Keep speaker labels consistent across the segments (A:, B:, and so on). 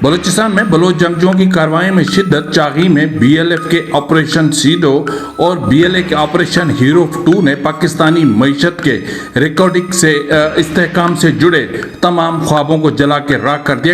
A: بلوچستان میں بلوچ جنگجوؤں کی کارروائیوں میں شدت، چاغی میں بی ایل ایف کے آپریشن سیڈو اور بی ایل اے کے آپریشن ہیرو 2 نے پاکستانی معیشت کے ریکارڈنگ سے استحکام سے جڑے تمام خوابوں کو جلا کے راکھ کر دیا۔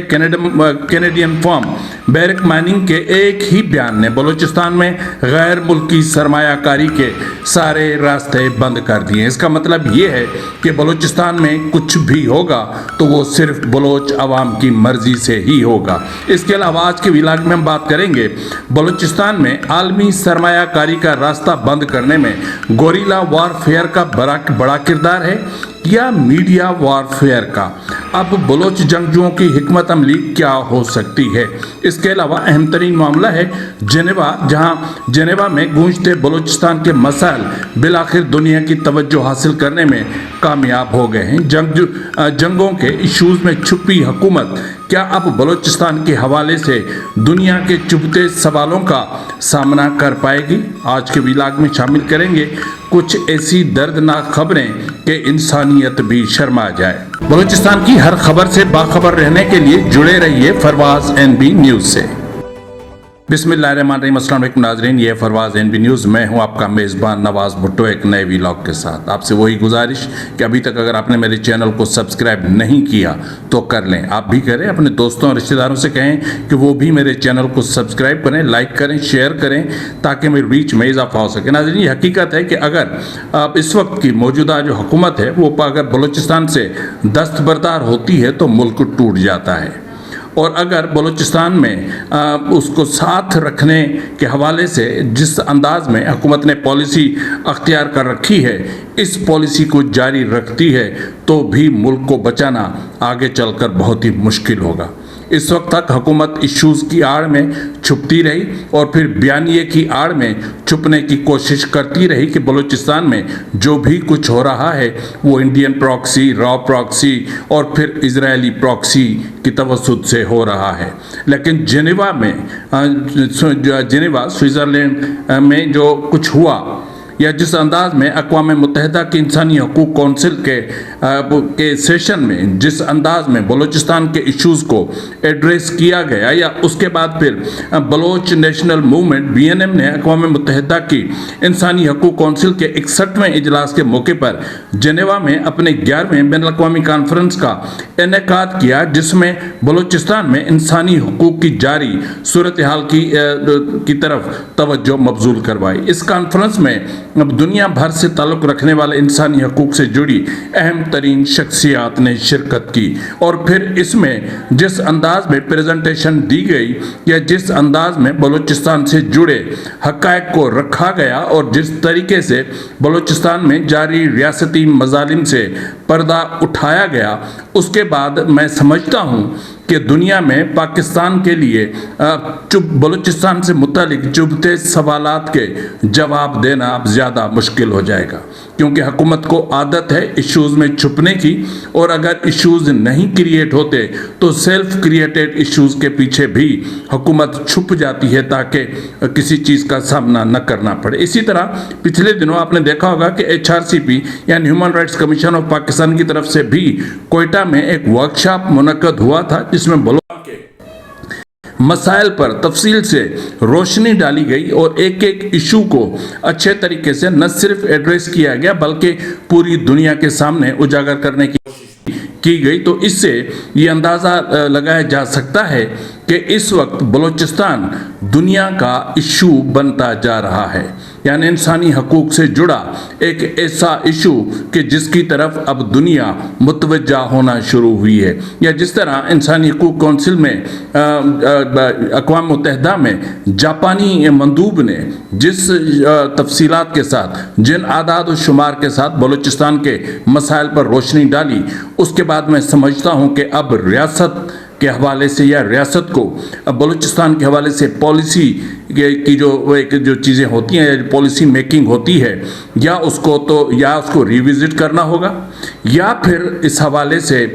A: کینیڈین فرم بیرک مائننگ کے ایک ہی بیان نے بلوچستان میں غیر ملکی سرمایہ کاری کے سارے راستے بند کر دیے۔ اس کا مطلب یہ ہے کہ بلوچستان میں کچھ بھی ہوگا تو وہ صرف بلوچ عوام کی مرضی سے ہی ہوگا۔ اس کے علاوہ آج کے ولاگ میں ہم بات کریں گے بلوچستان میں عالمی سرمایہ کاری کا راستہ بند کرنے میں گوریلا وارفیئر کا بڑا کردار ہے یا میڈیا وارفیئر کا۔ اب بلوچ جنگجوؤں کی حکمت عملی کیا ہو سکتی ہے؟ اس کے علاوہ اہم ترین معاملہ ہے جنیوا، جہاں جنیوا میں گونجتے بلوچستان کے مسائل بالآخر دنیا کی توجہ حاصل کرنے میں کامیاب ہو گئے ہیں۔ جنگوں کے ایشوز میں چھپی حکومت کیا اب بلوچستان کے حوالے سے دنیا کے چبھتے سوالوں کا سامنا کر پائے گی؟ آج کے ولاگ میں شامل کریں گے کچھ ایسی دردناک خبریں کہ انسانیت بھی شرما جائے۔ بلوچستان کی ہر خبر سے باخبر رہنے کے لیے جڑے رہیے فروز NB نیوز سے۔ بسم اللہ الرحمن الرحیم۔ السلام علیکم ناظرین، یہ فروز NB نیوز، میں ہوں آپ کا میزبان نواز بھٹو ایک نئے ولاگ کے ساتھ۔ آپ سے وہی گزارش کہ ابھی تک اگر آپ نے میرے چینل کو سبسکرائب نہیں کیا تو کر لیں، آپ بھی کریں، اپنے دوستوں اور رشتہ داروں سے کہیں کہ وہ بھی میرے چینل کو سبسکرائب کریں، لائک کریں، شیئر کریں تاکہ میری ریچ میں اضافہ ہو سکے۔ ناظرین، یہ حقیقت ہے کہ اگر اس وقت کی موجودہ جو حکومت ہے وہ اگر بلوچستان سے دستبردار ہوتی ہے تو ملک ٹوٹ جاتا ہے، اور اگر بلوچستان میں اس کو ساتھ رکھنے کے حوالے سے جس انداز میں حکومت نے پالیسی اختیار کر رکھی ہے، اس پالیسی کو جاری رکھتی ہے تو بھی ملک کو بچانا آگے چل کر بہت ہی مشکل ہوگا۔ اس وقت تک حکومت ایشوز کی آڑ میں چھپتی رہی اور پھر بیانیے کی آڑ میں چھپنے کی کوشش کرتی رہی کہ بلوچستان میں جو بھی کچھ ہو رہا ہے وہ انڈین پراکسی، را پراکسی اور پھر اسرائیلی پراکسی کی توسط سے ہو رہا ہے۔ لیکن جنیوا سوئٹزرلینڈ میں جو کچھ ہوا یا جس انداز میں اقوام متحدہ کی انسانی حقوق کونسل کے سیشن میں جس انداز میں بلوچستان کے ایشوز کو ایڈریس کیا گیا، یا اس کے بعد پھر بلوچ نیشنل موومنٹ BNM نے اقوام متحدہ کی انسانی حقوق کونسل کے 61ویں اجلاس کے موقع پر جنیوا میں اپنے 11ویں بین الاقوامی کانفرنس کا انعقاد کیا، جس میں بلوچستان میں انسانی حقوق کی جاری صورتحال کی طرف توجہ مبذول کروائی۔ اس کانفرنس میں اب دنیا بھر سے تعلق رکھنے والے انسانی حقوق سے جڑی اہم ترین شخصیات نے شرکت کی، اور پھر اس میں جس انداز میں پریزنٹیشن دی گئی یا جس انداز میں بلوچستان سے جڑے حقائق کو رکھا گیا اور جس طریقے سے بلوچستان میں جاری ریاستی مظالم سے پردہ اٹھایا گیا، اس کے بعد میں سمجھتا ہوں کہ دنیا میں پاکستان کے لیے بلوچستان سے متعلق چبھتے سوالات کے جواب دینا اب زیادہ مشکل ہو جائے گا، کیونکہ حکومت کو عادت ہے ایشوز میں چھپنے کی، اور اگر ایشوز نہیں کریٹ ہوتے تو سیلف کریٹڈ ایشوز کے پیچھے بھی حکومت چھپ جاتی ہے تاکہ کسی چیز کا سامنا نہ کرنا پڑے۔ اسی طرح پچھلے دنوں آپ نے دیکھا ہوگا کہ HRCP یعنی human rights commission of Pakistan کی طرف سے بھی کوئٹہ میں ایک ورکشاپ منعقد ہوا تھا، جس میں بلوچ کے مسائل پر تفصیل سے روشنی ڈالی گئی اور ایک ایشو کو اچھے طریقے سے نہ صرف ایڈریس کیا گیا بلکہ پوری دنیا کے سامنے اجاگر کرنے کی کوشش کی گئی۔ تو اس سے یہ اندازہ لگایا جا سکتا ہے کہ اس وقت بلوچستان دنیا کا ایشو بنتا جا رہا ہے، یعنی انسانی حقوق سے جڑا ایک ایسا ایشو کہ جس کی طرف اب دنیا متوجہ ہونا شروع ہوئی ہے، یا جس طرح انسانی حقوق کونسل میں اقوام متحدہ میں جاپانی مندوب نے جس تفصیلات کے ساتھ، جن اعداد و شمار کے ساتھ بلوچستان کے مسائل پر روشنی ڈالی، اس کے بعد میں سمجھتا ہوں کہ اب ریاست کے حوالے سے یا ریاست کو بلوچستان کے حوالے سے پالیسی کی جو چیزیں ہوتی ہیں، پالیسی میکنگ ہوتی ہے، یا اس کو ریوزٹ کرنا ہوگا، یا پھر اس حوالے سے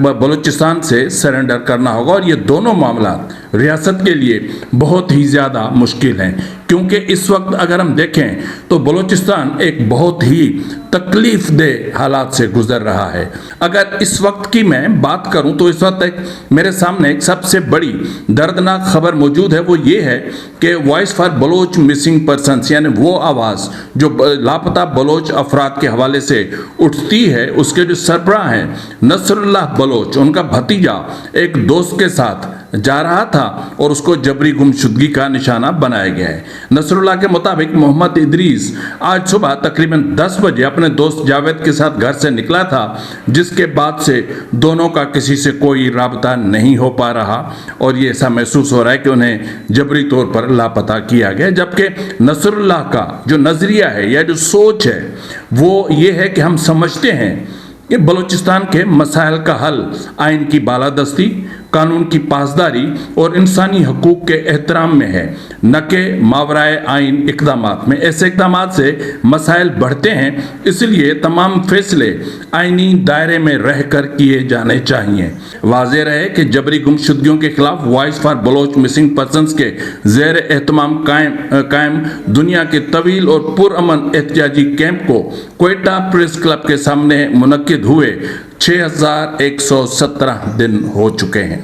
A: بلوچستان سے سرنڈر کرنا ہوگا، اور یہ دونوں معاملات ریاست کے لیے بہت ہی زیادہ مشکل ہیں، کیونکہ اس وقت اگر ہم دیکھیں تو بلوچستان ایک بہت ہی تکلیف دہ حالات سے گزر رہا ہے۔ اگر اس وقت کی میں بات کروں تو اس وقت میرے سامنے ایک سب سے بڑی دردناک خبر موجود ہے، وہ یہ ہے کہ voice for Baloch missing persons, یعنی وہ آواز جو لاپتہ بلوچ افراد کے حوالے سے اٹھتی ہے، اس کے جو سربراہ ہیں نصر اللہ بلوچ، ان کا بھتیجا ایک دوست کے ساتھ جا رہا تھا اور اس کو جبری گمشدگی کا نشانہ بنایا گیا ہے۔ نصر اللہ کے مطابق محمد ادریس آج صبح تقریباً 10 بجے اپنے دوست جاوید کے ساتھ گھر سے نکلا تھا، جس کے بعد سے دونوں کا کسی سے کوئی رابطہ نہیں ہو پا رہا اور یہ ایسا محسوس ہو رہا ہے کہ انہیں جبری طور پر لاپتہ کیا گیا، جبکہ نصر اللہ کا جو نظریہ ہے یا جو سوچ ہے وہ یہ ہے کہ ہم سمجھتے ہیں کہ بلوچستان کے مسائل کا حل آئین کی بالادستی، قانون کی پاسداری اور انسانی حقوق کے احترام میں ہے، نہ کہ ماورائے آئین اقدامات میں۔ ایسے اقدامات سے مسائل بڑھتے ہیں، اس لیے تمام فیصلے آئینی دائرے میں رہ کر کیے جانے چاہیے۔ واضح رہے کہ جبری گمشدگیوں کے خلاف voice for Baloch missing persons کے زیر اہتمام قائم دنیا کے طویل اور پرامن احتجاجی کیمپ کو کوئٹہ پریس کلب کے سامنے منعقد ہوئے 6117 دن ہو چکے ہیں۔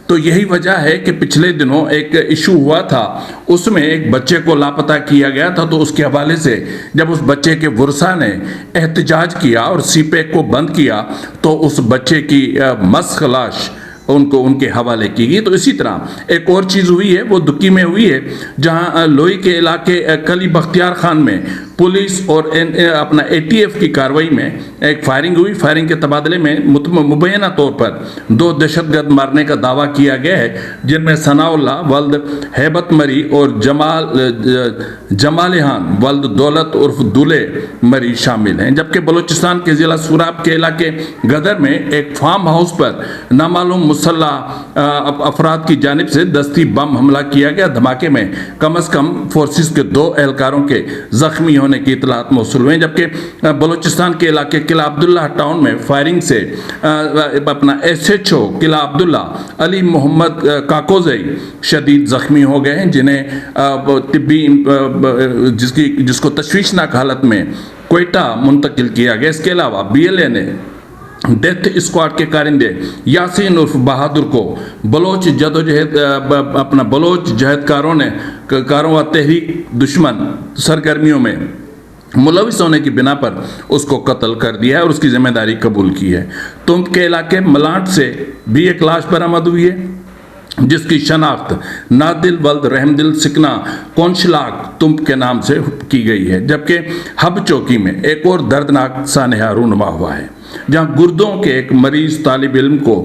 A: تو یہی وجہ ہے کہ پچھلے دنوں ایک ایشو ہوا تھا، اس میں ایک بچے کو لاپتہ کیا گیا تھا، تو اس کے حوالے سے جب اس بچے کے ورثاء نے احتجاج کیا اور سی پیک کو بند کیا تو اس بچے کی مسخ لاش ان کے حوالے کی گئی۔ تو اسی طرح ایک اور چیز ہوئی ہے، وہ دکی میں ہوئی ہے، جہاں لوئی کے علاقے کلی بختیار خان میں پولیس اور اپنا اے ٹی ایف کی کارروائی میں ایک فائرنگ ہوئی۔ فائرنگ کے تبادلے میں مبینہ طور پر 2 دہشت گرد مارنے کا دعویٰ کیا گیا ہے، جن میں ثناء اللہ ولد ہیبت مری اور جمالہان ولد دولت عرف دولے مری شامل ہیں، جبکہ بلوچستان کے ضلع سوراب کے علاقے غدر میں ایک فارم ہاؤس پر نامعلوم مسلح افراد کی جانب سے دستی بم حملہ کیا گیا۔ دھماکے میں کم از کم فورسز کے 2 اہلکاروں کے زخمی ہونے کی اطلاعات موصول ہوئے، جبکہ بلوچستان کے علاقے قلعہ عبداللہ ٹاؤن میں فائرنگ سے اپنا ایس ایچ او قلعہ عبداللہ علی محمد کاکوزئی شدید زخمی ہو گئے ہیں، جنہیں طبی جس کو تشویشناک حالت میں کوئٹہ منتقل کیا گیا۔ اس کے علاوہ بی ایل اے نے ڈیتھ اسکواڈ کے کارندے یاسین عرف بہادر کو بلوچ کاروں و تحریک دشمن سرگرمیوں میں ملوث ہونے کی بنا پر اس کو قتل کر دیا ہے اور اس کی ذمہ داری قبول کی ہے۔ تمب کے علاقے ملانٹ سے بھی ایک لاش برآمد ہوئی ہے، جس کی شناخت نادل ولد رحم دل سکنا کونشلاک تمب کے نام سے کی گئی ہے، جبکہ ہب چوکی میں ایک اور دردناک سانحہ رونما ہوا ہے، جہاں گردوں کے ایک مریض طالب علم کو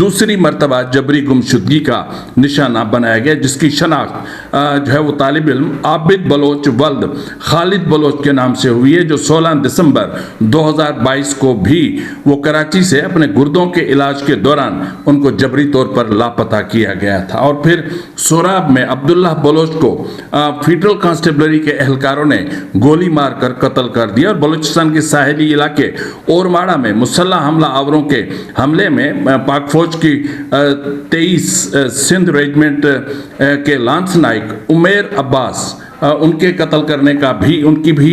A: دوسری مرتبہ جبری گمشدگی کا نشانہ بنایا گیا، جس کی شناخت جو ہے وہ طالب علم عابد بلوچ ولد خالد بلوچ کے نام سے ہوئی ہے، جو 16 دسمبر 2022 کو بھی وہ کراچی سے اپنے گردوں کے علاج کے دوران ان کو جبری طور پر لاپتہ کیا گیا تھا، اور پھر سوراب میں عبداللہ بلوچ کو فیڈرل کانسٹیبلری کے اہلکاروں نے گولی مار کر قتل کر دیا، اور بلوچستان کے ساحلی علاقے اورماڑا میں مسلح حملہ آوروں کے حملے میں پاک فوج کی 23 سندھ ریجمنٹ کے لانس نائک عمیر عباس ان کے قتل کرنے کا بھی ان کی بھی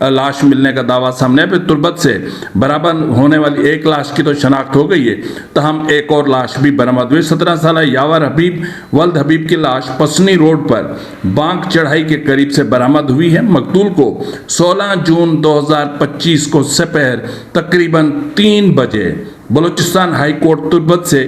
A: لاش ملنے کا دعویٰ سامنے ہے۔ پھر تربت سے برآمد ہونے والی ایک لاش کی تو شناخت ہو گئی ہے، تاہم ایک اور لاش بھی برآمد ہوئی۔ 17 سالہ یاور حبیب ولد حبیب کی لاش پسنی روڈ پر بانک چڑھائی کے قریب سے برآمد ہوئی ہے۔ مقتول کو 16 جون 2025 کو سپہر تقریباً 3 بجے بلوچستان ہائی کورٹ تربت سے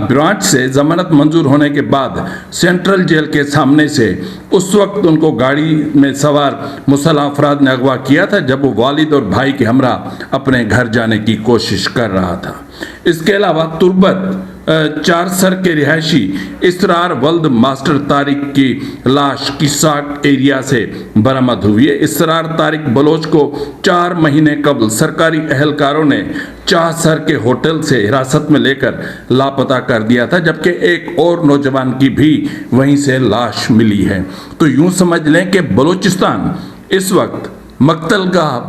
A: برانچ سے ضمانت منظور ہونے کے بعد سینٹرل جیل کے سامنے سے اس وقت ان کو گاڑی میں سوار مسلح افراد نے اغوا کیا تھا، جب وہ والد اور بھائی کے ہمراہ اپنے گھر جانے کی کوشش کر رہا تھا۔ اس کے علاوہ تربت 4 سر کے رہائشی اسرار ولد ماسٹر طارق کی لاش کساک ایریا سے برآمد ہوئی ہے۔ اسرار طارق بلوچ کو 4 مہینے قبل سرکاری اہلکاروں نے چاہ سر کے ہوٹل سے حراست میں لے کر لاپتہ کر دیا تھا، جبکہ ایک اور نوجوان کی بھی وہیں سے لاش ملی ہے۔ تو یوں سمجھ لیں کہ بلوچستان اس وقت مقتل گاہ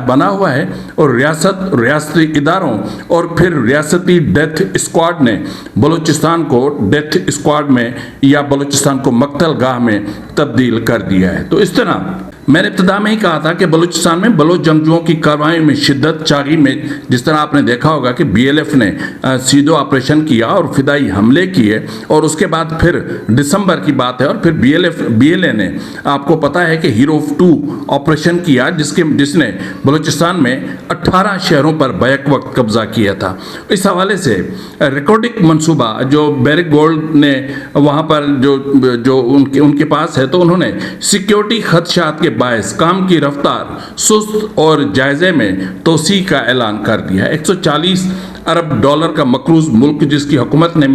A: بنا ہوا ہے، اور ریاستی اداروں اور پھر ریاستی ڈیتھ اسکواڈ نے بلوچستان کو ڈیتھ اسکواڈ میں یا بلوچستان کو مقتل گاہ میں تبدیل کر دیا ہے۔ تو اس طرح میں نے ابتدا میں ہی کہا تھا کہ بلوچستان میں بلوچ جنگجوؤں کی کارروائیوں میں شدت جاری میں، جس طرح آپ نے دیکھا ہوگا کہ بی ایل ایف نے سیدھو آپریشن کیا اور فدائی حملے کیے، اور اس کے بعد پھر دسمبر کی بات ہے، اور پھر بی ایل اے نے آپ کو پتا ہے کہ ہیرو 2 آپریشن کیا، جس نے بلوچستان میں 18 شہروں پر بیک وقت قبضہ کیا تھا۔ اس حوالے سے ریکارڈنگ منصوبہ جو بیرک گولڈ نے وہاں پر جو ان کے پاس ہے، تو انہوں نے سیکیورٹی خدشات کے باعث کام کی رفتار سست اور جائزے میں توسیع کا اعلان کر دیا ہے۔ $140 ارب کا مقروض ملک، جس کی حکومت نے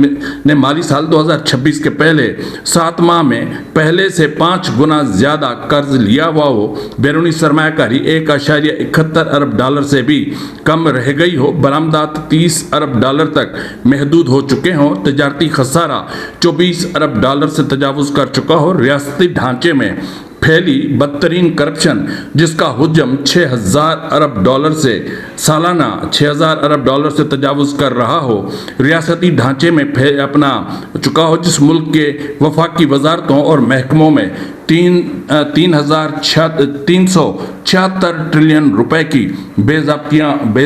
A: مالی سال 2026 کے پہلے 7 ماہ میں پہلے سے 5 گنا زیادہ قرض لیا ہوا ہو، بیرونی سرمایہ کاری $1.71 ارب سے بھی کم رہ گئی ہو، برآمدات $30 ارب تک محدود ہو چکے ہوں، تجارتی خسارہ $24 ارب سے تجاوز کر چکا ہو، ریاستی ڈھانچے میں پھیلی بدترین کرپشن جس کا حجم $6,000 ارب سے سالانہ $6,000 ارب سے تجاوز کر رہا ہو، ریاستی ڈھانچے میں اپنا چکا ہو، جس ملک کے وفاقی وزارتوں اور محکموں میں 3,376 ٹریلین روپے کی بے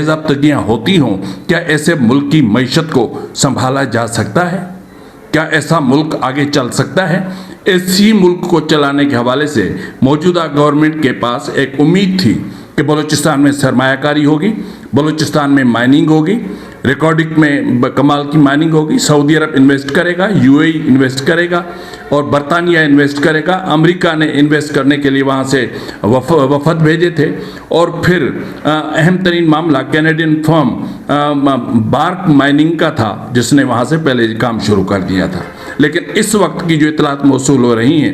A: ضابطگیاں ہوتی ہوں، کیا ایسے ملک کی معیشت کو سنبھالا جا سکتا ہے؟ کیا ایسا ملک آگے چل سکتا ہے؟ اسی ملک کو چلانے کے حوالے سے موجودہ گورنمنٹ کے پاس ایک امید تھی کہ بلوچستان میں سرمایہ کاری ہوگی، بلوچستان میں مائننگ ہوگی، ریکارڈنگ میں کمال کی مائننگ ہوگی، سعودی عرب انویسٹ کرے گا، یو اے ای انویسٹ کرے گا، اور برطانیہ انویسٹ کرے گا، امریکہ نے انویسٹ کرنے کے لیے وہاں سے وفد بھیجے تھے، اور پھر اہم ترین معاملہ کینیڈین فرم بارک مائننگ کا تھا، جس نے وہاں سے پہلے کام شروع کر دیا تھا۔ لیکن اس وقت کی جو اطلاعات موصول ہو رہی ہیں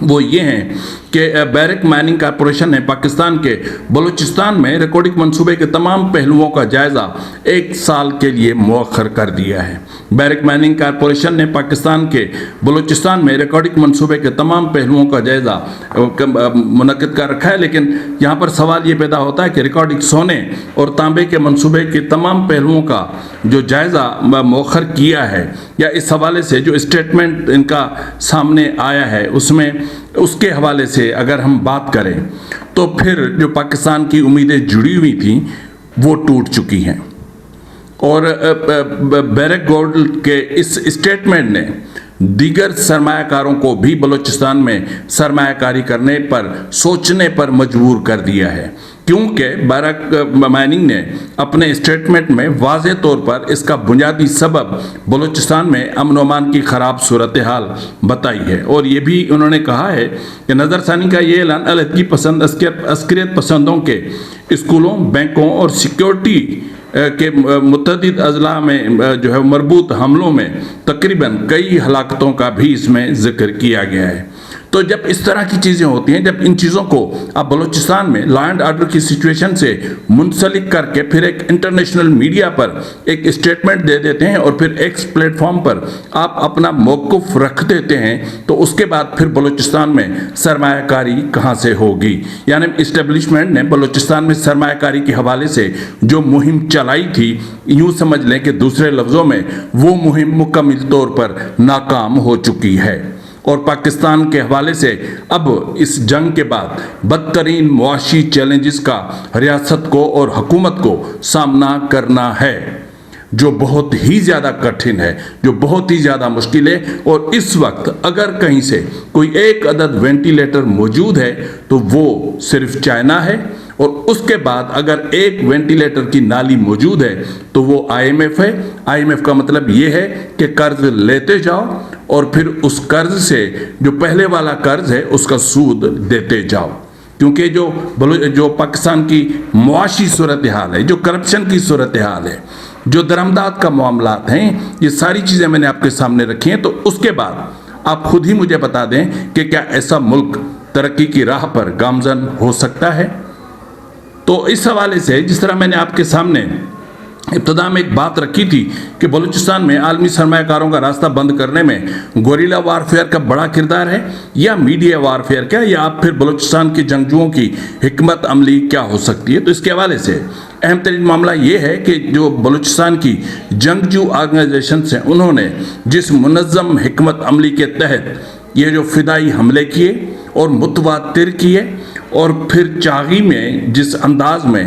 A: وہ یہ ہیں کہ بیرک مائننگ کارپوریشن نے پاکستان کے بلوچستان میں ریکارڈنگ منصوبے کے تمام پہلوؤں کا جائزہ 1 سال کے لیے مؤخر کر دیا ہے۔ بیرک مائننگ کارپوریشن نے پاکستان کے بلوچستان میں ریکارڈنگ منصوبے کے تمام پہلوؤں کا جائزہ منعقد کر رکھا ہے، لیکن یہاں پر سوال یہ پیدا ہوتا ہے کہ ریکارڈنگ سونے اور تانبے کے منصوبے کے تمام پہلوؤں کا جو جائزہ مؤخر کیا ہے، یا اس حوالے سے جو اسٹیٹمنٹ ان کا سامنے آیا ہے اس کے حوالے سے اگر ہم بات کریں تو پھر جو پاکستان کی امیدیں جڑی ہوئی تھیں وہ ٹوٹ چکی ہیں، اور بیرک گولڈ کے اس اسٹیٹمنٹ نے دیگر سرمایہ کاروں کو بھی بلوچستان میں سرمایہ کاری کرنے پر سوچنے پر مجبور کر دیا ہے، کیونکہ بیرک مائننگ نے اپنے اسٹیٹمنٹ میں واضح طور پر اس کا بنیادی سبب بلوچستان میں امن و امان کی خراب صورتحال بتائی ہے، اور یہ بھی انہوں نے کہا ہے کہ نظر ثانی کا یہ اعلان علیحدگی پسند عسکریت پسندوں کے اسکولوں، بینکوں اور سیکیورٹی کے متعدد اضلاع میں جو ہے مربوط حملوں میں تقریباً کئی ہلاکتوں کا بھی اس میں ذکر کیا گیا ہے۔ تو جب اس طرح کی چیزیں ہوتی ہیں، جب ان چیزوں کو آپ بلوچستان میں لا اینڈ آرڈر کی سچویشن سے منسلک کر کے پھر ایک انٹرنیشنل میڈیا پر ایک اسٹیٹمنٹ دے دیتے ہیں اور پھر ایکس پلیٹ فارم پر آپ اپنا موقف رکھ دیتے ہیں، تو اس کے بعد پھر بلوچستان میں سرمایہ کاری کہاں سے ہوگی؟ یعنی اسٹیبلشمنٹ نے بلوچستان میں سرمایہ کاری کے حوالے سے جو مہم چلائی تھی، یوں سمجھ لیں کہ دوسرے لفظوں میں وہ مہم مکمل طور پر ناکام ہو چکی ہے، اور پاکستان کے حوالے سے اب اس جنگ کے بعد بدترین معاشی چیلنجز کا ریاست کو اور حکومت کو سامنا کرنا ہے، جو بہت ہی زیادہ کٹھن ہے، جو بہت ہی زیادہ مشکل ہے، اور اس وقت اگر کہیں سے کوئی ایک عدد وینٹیلیٹر موجود ہے تو وہ صرف چائنا ہے، اور اس کے بعد اگر ایک وینٹیلیٹر کی نالی موجود ہے تو وہ آئی ایم ایف ہے۔ آئی ایم ایف کا مطلب یہ ہے کہ قرض لیتے جاؤ اور پھر اس قرض سے جو پہلے والا قرض ہے اس کا سود دیتے جاؤ، کیونکہ جو پاکستان کی معاشی صورتحال ہے، جو کرپشن کی صورتحال ہے، جو درآمدات کا معاملات ہیں، یہ ساری چیزیں میں نے آپ کے سامنے رکھی ہیں۔ تو اس کے بعد آپ خود ہی مجھے بتا دیں کہ کیا ایسا ملک ترقی کی راہ پر گامزن ہو سکتا ہے؟ تو اس حوالے سے جس طرح میں نے آپ کے سامنے ابتدا میں ایک بات رکھی تھی کہ بلوچستان میں عالمی سرمایہ کاروں کا راستہ بند کرنے میں گوریلا وارفیئر کا بڑا کردار ہے یا میڈیا وارفیئر کا، یا اب پھر بلوچستان کے جنگجوؤں کی حکمت عملی کیا ہو سکتی ہے۔ تو اس کے حوالے سے اہم ترین معاملہ یہ ہے کہ جو بلوچستان کی جنگجو آرگنائزیشنز ہیں، انہوں نے جس منظم حکمت عملی کے تحت یہ جو فدائی حملے کیے اور متواتر کیے، اور پھر چاغی میں جس انداز میں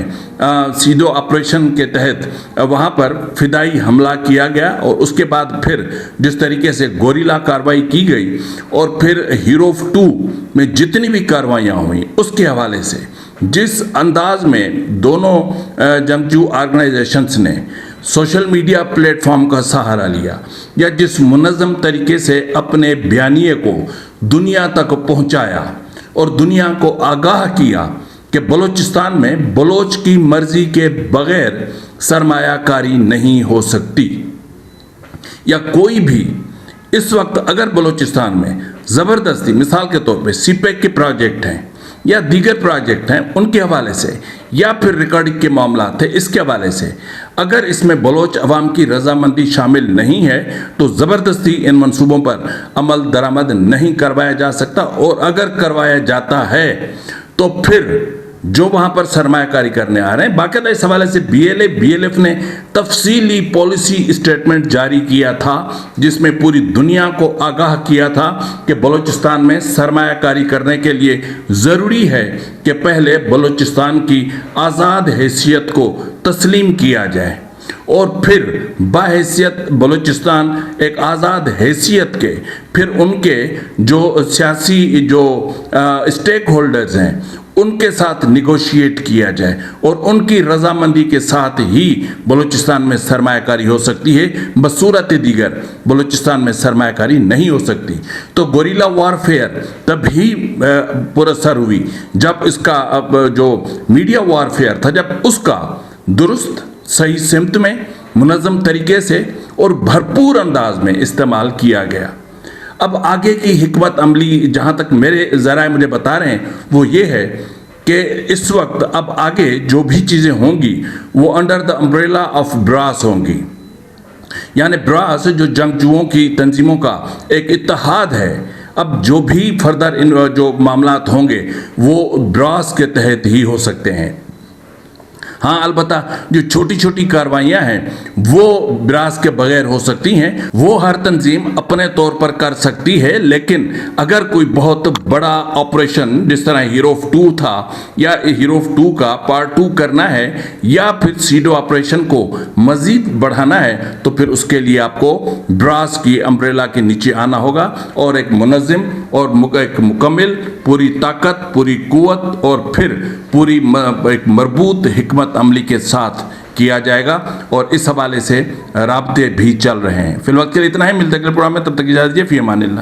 A: سیدو آپریشن کے تحت وہاں پر فدائی حملہ کیا گیا، اور اس کے بعد پھر جس طریقے سے گوریلا کاروائی کی گئی، اور پھر ہیروف 2 میں جتنی بھی کاروائیاں ہوئیں، اس کے حوالے سے جس انداز میں دونوں جنگجو آرگنائزیشنز نے سوشل میڈیا پلیٹ فارم کا سہارا لیا، یا جس منظم طریقے سے اپنے بیانیے کو دنیا تک پہنچایا اور دنیا کو آگاہ کیا کہ بلوچستان میں بلوچ کی مرضی کے بغیر سرمایہ کاری نہیں ہو سکتی، یا کوئی بھی اس وقت اگر بلوچستان میں زبردستی، مثال کے طور پہ سی پیک کے پروجیکٹ ہیں یا دیگر پروجیکٹ ہیں، ان کے حوالے سے، یا پھر ریکارڈنگ کے معاملات ہیں، اس کے حوالے سے اگر اس میں بلوچ عوام کی رضامندی شامل نہیں ہے تو زبردستی ان منصوبوں پر عمل درآمد نہیں کروایا جا سکتا، اور اگر کروایا جاتا ہے تو پھر جو وہاں پر سرمایہ کاری کرنے آ رہے ہیں، باقاعدہ اس حوالے سے بی ایل ایف نے تفصیلی پالیسی اسٹیٹمنٹ جاری کیا تھا، جس میں پوری دنیا کو آگاہ کیا تھا کہ بلوچستان میں سرمایہ کاری کرنے کے لیے ضروری ہے کہ پہلے بلوچستان کی آزاد حیثیت کو تسلیم کیا جائے، اور پھر باحیثیت بلوچستان ایک آزاد حیثیت کے پھر ان کے جو سیاسی جو اسٹیک ہولڈرز ہیں ان کے ساتھ نیگوشیٹ کیا جائے، اور ان کی رضامندی کے ساتھ ہی بلوچستان میں سرمایہ کاری ہو سکتی ہے، بصورت دیگر بلوچستان میں سرمایہ کاری نہیں ہو سکتی۔ تو گوریلا وارفیئر تب ہی پراسر ہوئی جب اس کا جو میڈیا وارفیئر تھا، جب اس کا درست صحیح سمت میں منظم طریقے سے اور بھرپور انداز میں استعمال کیا گیا۔ اب آگے کی حکمت عملی جہاں تک میرے ذرائع مجھے بتا رہے ہیں وہ یہ ہے کہ اس وقت اب آگے جو بھی چیزیں ہوں گی وہ under the umbrella of brass ہوں گی، یعنی براس جو جنگجوؤں کی تنظیموں کا ایک اتحاد ہے۔ اب جو بھی فردر جو معاملات ہوں گے وہ براس کے تحت ہی ہو سکتے ہیں۔ ہاں البتہ جو چھوٹی چھوٹی کاروائیاں ہیں وہ براس کے بغیر ہو سکتی ہیں، وہ ہر تنظیم اپنے طور پر کر سکتی ہے، لیکن اگر کوئی بہت بڑا آپریشن جس طرح ہیروف 2 تھا، یا ہیروف 2 کا پارٹ 2 کرنا ہے، یا پھر سیڈو آپریشن کو مزید بڑھانا ہے، تو پھر اس کے لیے آپ کو براس کی امبریلا کے نیچے آنا ہوگا، اور ایک منظم اور ایک مکمل پوری طاقت، پوری قوت، اور پھر پوری ایک مربوط حکمت عملی کے ساتھ کیا جائے گا، اور اس حوالے سے رابطے بھی چل رہے ہیں۔ فی الوقت کے لیے اتنا ہی، ملتے ہیں اگلے پروگرام میں، تب تک اجازت دیجیے، فی امان اللہ۔